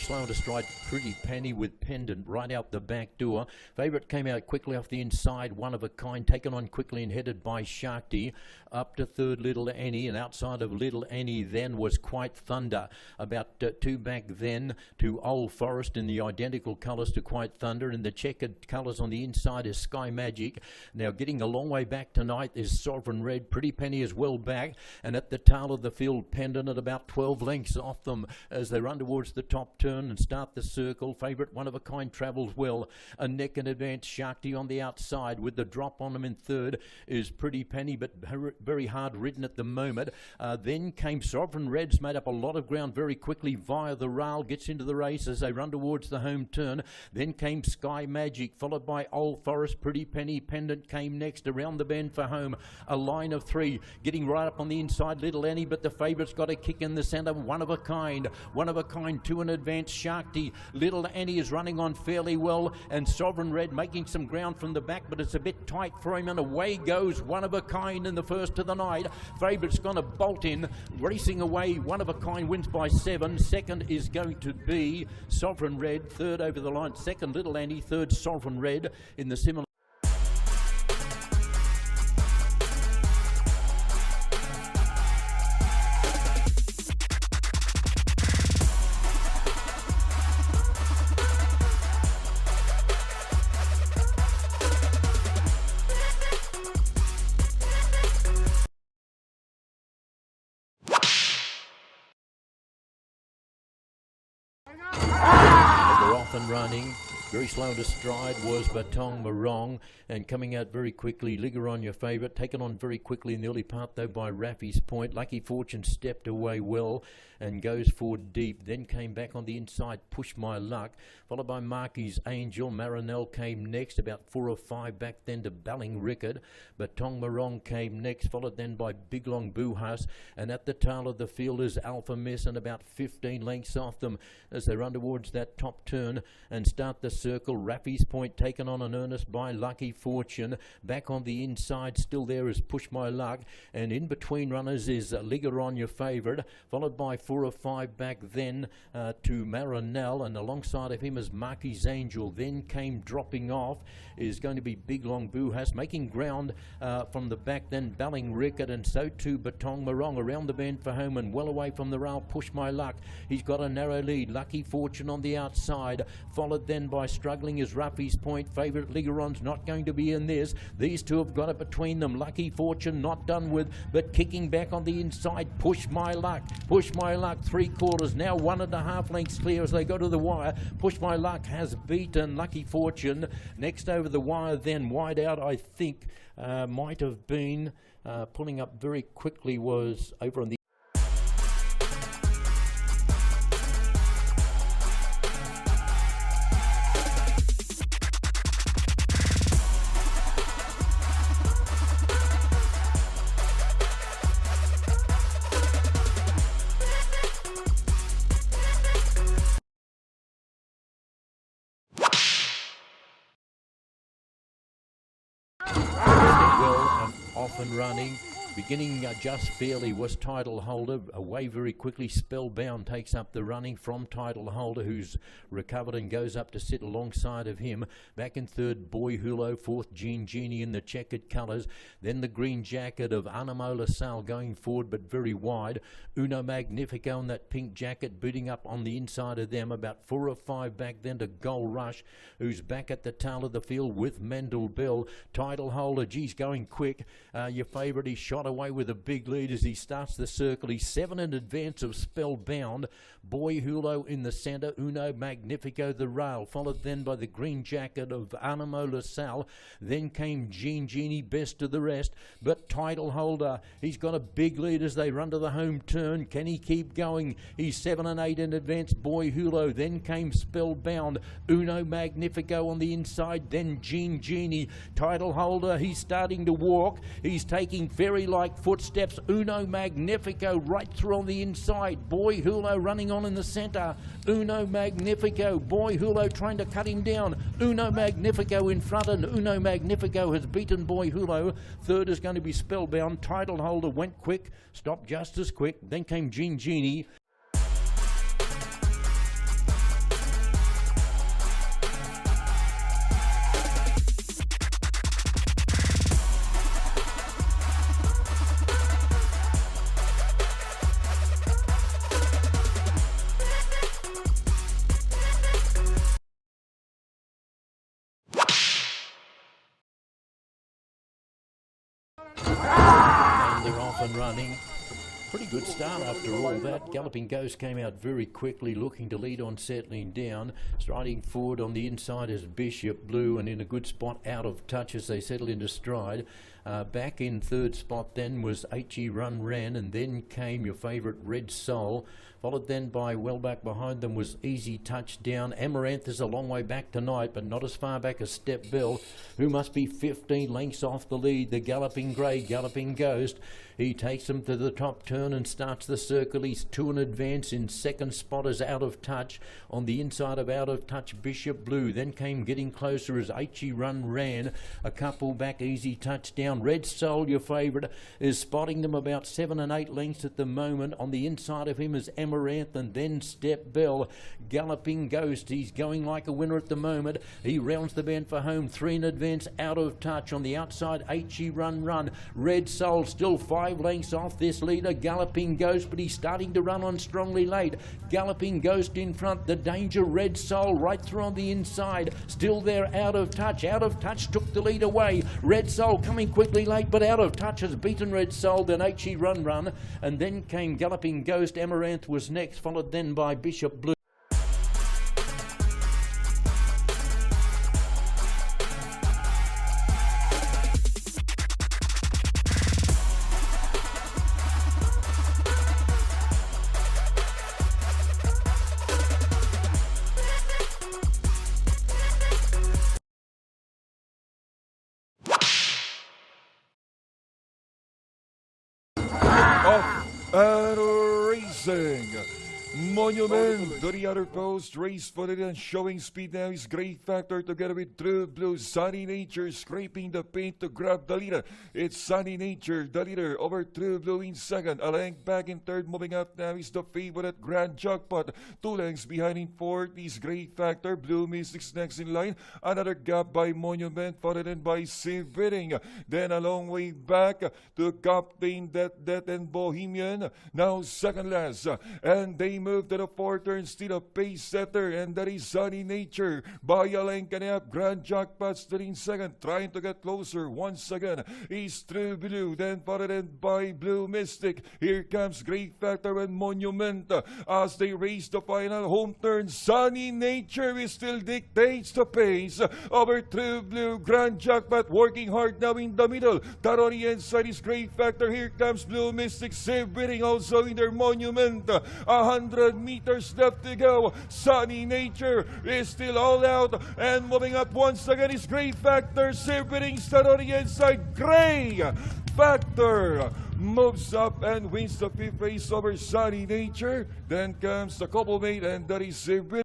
slow to stride. Pretty Penny with Pendant right out the back door. Favourite came out quickly off the inside. One of a Kind taken on quickly and headed by Sharky. Up to third Little Annie, and outside of Little Annie then was Quite Thunder. About two back then to Old Forest in the identical colours to Quite Thunder, and the checkered colours on the inside is Sky Magic. Now getting a long way back tonight is Sovereign Red. Pretty Penny is well back, and at the tail of the field, Pendant at about 12 lengths off them as they run towards the top turn and start the circle. Favourite One of a Kind travels well. A neck and advance Sharky on the outside with the drop on them in third is Pretty Penny, but very hard ridden at the moment. Then came Sovereign Reds, made up a lot of ground very quickly via the rail, gets into the race as they run towards the home turn. Then came Sky Magic, followed by Old Forest. Pretty Penny, Pendant came next around the bend for home. A line of three, getting right up on the inside, Little Annie, but the favourite's got a kick in the centre. One of a Kind, two in advance, Sharky. Little Annie is running on fairly well, and Sovereign Red making some ground from the back, but it's a bit tight for him, and away goes One of a Kind in the first of the night. Favourite's going to bolt in, racing away. One of a Kind wins by 7. Second is going to be Sovereign Red. Third over the line, second Little Annie. Third Sovereign Red in the similar. They're off and running. Very slow to stride was Batong Morong, and coming out very quickly, Ligeron, your favourite, taken on very quickly in the early part though by Raffy's Point. Lucky Fortune stepped away well and goes forward deep. Then came back on the inside, Push My Luck, followed by Marquis Angel. Marinelle came next, about 4 or 5 back then to Balling Rickard. Batong Morong came next, followed then by Big Long Boohus, and at the tail of the field is Alpha Miss, and about 15 lengths off them as they run towards that top turn and start the circle. Raffy's Point taken on in earnest by Lucky Fortune. Back on the inside, still there is Push My Luck, and in between runners is Ligeron, your favourite, followed by 4 or 5 back then to Marinelle, and alongside of him is Marquis Angel. Then came dropping off is going to be Big Long Boohus, making ground from the back then Balling Rickard, and so too Batong Morong around the bend for home and well away from the rail. Push My Luck, he's got a narrow lead. Lucky Fortune on the outside, followed then by struggling is Raffy's Point. Favourite Ligeron's not going to be in this. These two have got it between them. Lucky Fortune not done with, but kicking back on the inside. Push My Luck, Push My Luck, 3/4, now 1.5 lengths clear as they go to the wire. Push My Luck has beaten Lucky Fortune. Next over the wire then, wide out, I think might have been pulling up very quickly was over on the off and running. Beginning just fairly was Title Holder, away very quickly. Spellbound takes up the running from Title Holder, who's recovered and goes up to sit alongside of him. Back in third, Boy Hulo. Fourth, Jean Genie in the checkered colours. Then the green jacket of Animo LaSalle going forward but very wide. Uno Magnifico in that pink jacket beating up on the inside of them. About 4 or 5 back then to Gold Rush, who's back at the tail of the field with Mendel Bell. Title Holder, geez, going quick. Your favourite, he shot away with a big lead as he starts the circle. He's 7 in advance of Spellbound. Boy Hulo in the centre, Uno Magnifico the rail, followed then by the green jacket of Animo LaSalle. Then came Jean Genie, best of the rest, but Title Holder, he's got a big lead as they run to the home turn. Can he keep going? He's 7 and 8 in advance, Boy Hulo. Then came Spellbound, Uno Magnifico on the inside, then Jean Genie. Title Holder, he's starting to walk. He's taking fairy-like footsteps. Uno Magnifico right through on the inside. Boy Hulo running on in the centre. Uno Magnifico. Boy Hulo trying to cut him down. Uno Magnifico in front, and Uno Magnifico has beaten Boy Hulo. Third is going to be Spellbound. Title Holder went quick, stopped just as quick. Then came Jean Genie. off and running. Pretty good start after all that. Galloping Ghost came out very quickly, looking to lead on, settling down. Striding forward on the inside is Bishop Blue, and in a good spot out of touch as they settle into stride. Back in third spot then was H.E. Run Ran, and then came your favourite Red Soul. Followed then by, well back behind them, was Easy Touchdown. Amaranth is a long way back tonight, but not as far back as Step Bell, who must be 15 lengths off the lead. The Galloping Grey, Galloping Ghost. He takes them to the top turn and starts the circle. He's 2 in advance. In second spot is Out of Touch. On the inside of Out of Touch, Bishop Blue. Then came getting closer as H.E. Run Ran. A couple back, Easy Touchdown. Red Soul, your favourite, is spotting them about 7 and 8 lengths at the moment. On the inside of him is Amaranth, and then Step Bell. Galloping Ghost, he's going like a winner at the moment. He rounds the bend for home. 3 in advance, Out of Touch. On the outside, H.E. Run. Red Soul still 5 lengths off this leader, Galloping Ghost, but he's starting to run on strongly late. Galloping Ghost in front, the danger, Red Soul right through on the inside. Still there, Out of Touch. Out of Touch took the lead away. Red Soul coming quickly late, but Out of Touch has beaten Red Soul, then H.E. Run, and then came Galloping Ghost. Amaranth was next, followed then by Bishop Blue. Racing Monument to the other post, race footed and showing speed now is Great Factor together with True Blue. Sunny Nature scraping the paint to grab the leader. It's Sunny Nature, the leader, over True Blue in second. A length back in third, moving up now is the favorite Grand Jackpot. 2 lengths behind in fourth is Great Factor. Blue Mystics next in line. Another gap by Monument, followed in by Severin. Then a long way back to Captain Death and Bohemian. Now second last, and they move to the fourth turn, still a pace setter, and that is Sunny Nature. By a length and a half, Grand Jackpot still in second, trying to get closer once again is True Blue, then followed in by Blue Mystic. Here comes Great Factor and Monument as they race the final home turn. Sunny Nature still dictates the pace over True Blue. Grand Jackpot working hard now in the middle. That on the inside is Great Factor. Here comes Blue Mystic, Severing also in their Monument. 100 meters left to go. Sunny Nature is still all out, and moving up once again is Great Factor. Severing start on the inside. Great Factor moves up and wins the 5th race over Sunny Nature. Then comes the couple mate, and that is Severing.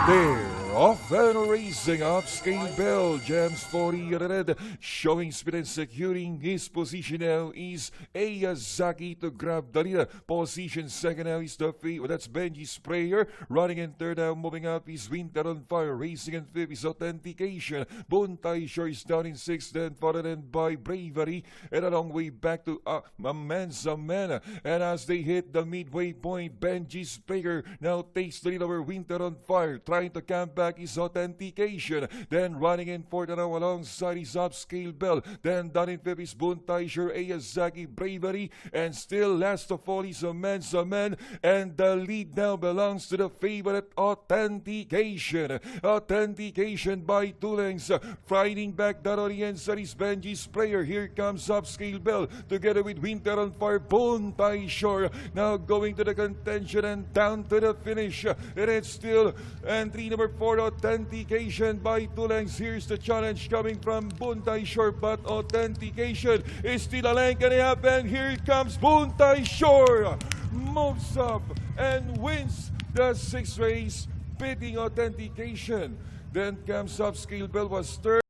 There, off and racing, upscale Bell, jams 40 at the red, showing speed and securing his position now is Aiyazaki to grab the leader. Position second now is the fifth, that's Benji Sprayer, running in third now, moving up is Winter on Fire, racing in fifth is Authentication. Bontai Shore is down in sixth, then followed in by Bravery, and a long way back to Mansa Man. And as they hit the midway point, Benji Sprayer now takes the lead over Winter on Fire. Trying to come back is Authentication. Then running in fourth now alongside is Upscale Bell. Then down in fifth is Bontai Shore, Aiyazaki, Bravery. And still last of all is Mansa Man. And the lead now belongs to the favorite Authentication. Authentication by 2 lengths. Fighting back that on the inside is Benji Sprayer. Here comes Upscale Bell together with Winter on Fire. Bontai Shore now going to the contention and down to the finish. And it's still entry number 4, Authentication by 2 lengths. Here's the challenge coming from Bontai Shore, but Authentication is still a length and a half, and here comes Bontai Shore. Moves up and wins the 6th race, beating Authentication. Then comes Upscale Bell, was third.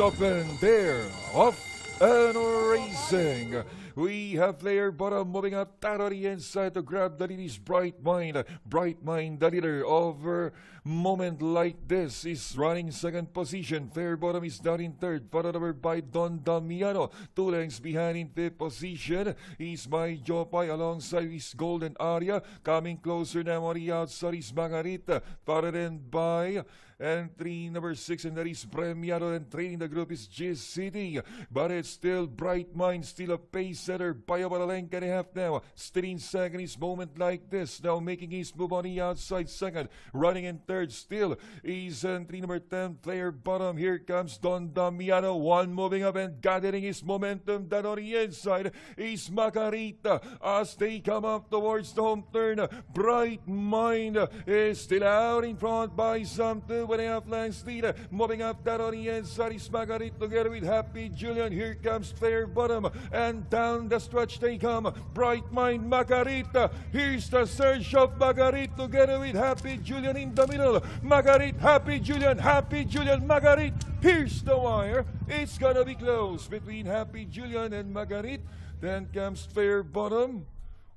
open there. Off and racing. We have player bottom moving up that on the inside to grab the lead is Bright Mind. Bright Mind, the leader over moment like this, is running second position. Fair bottom is down in third, followed over by Don Damiano. 2 lengths behind in fifth position is my Jopay alongside his Golden Aria. Coming closer now on the outside is Margarita, followed in by entry number 6, and that is Premiado, and training the group is G City. But it's still Bright Mind, still a pace setter by about a length and a half now. Still in second is moment like this, now making his move on the outside second. Running in third still is entry number 10, player bottom. Here comes Don Damiano, one moving up and gathering his momentum. That on the inside is Margarita as they come up towards the home turn. Bright Mind is still out in front by some 2.5 lengths lead. Moving up that on the inside is Margarita together with Happy Julliane. Here comes player bottom, and down the stretch they come. Bright Mind, Margarita. Here's the surge of Margarita together with Happy Julliane in the middle. Margarita, Happy Julliane, Margarita. Here's the wire. It's gonna be close between Happy Julliane and Margarita. Then comes player bottom,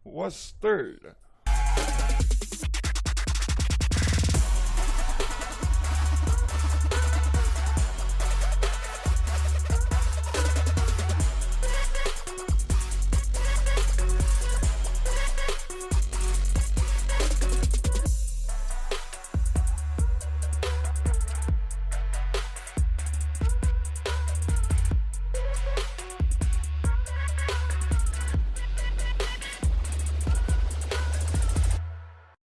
was third.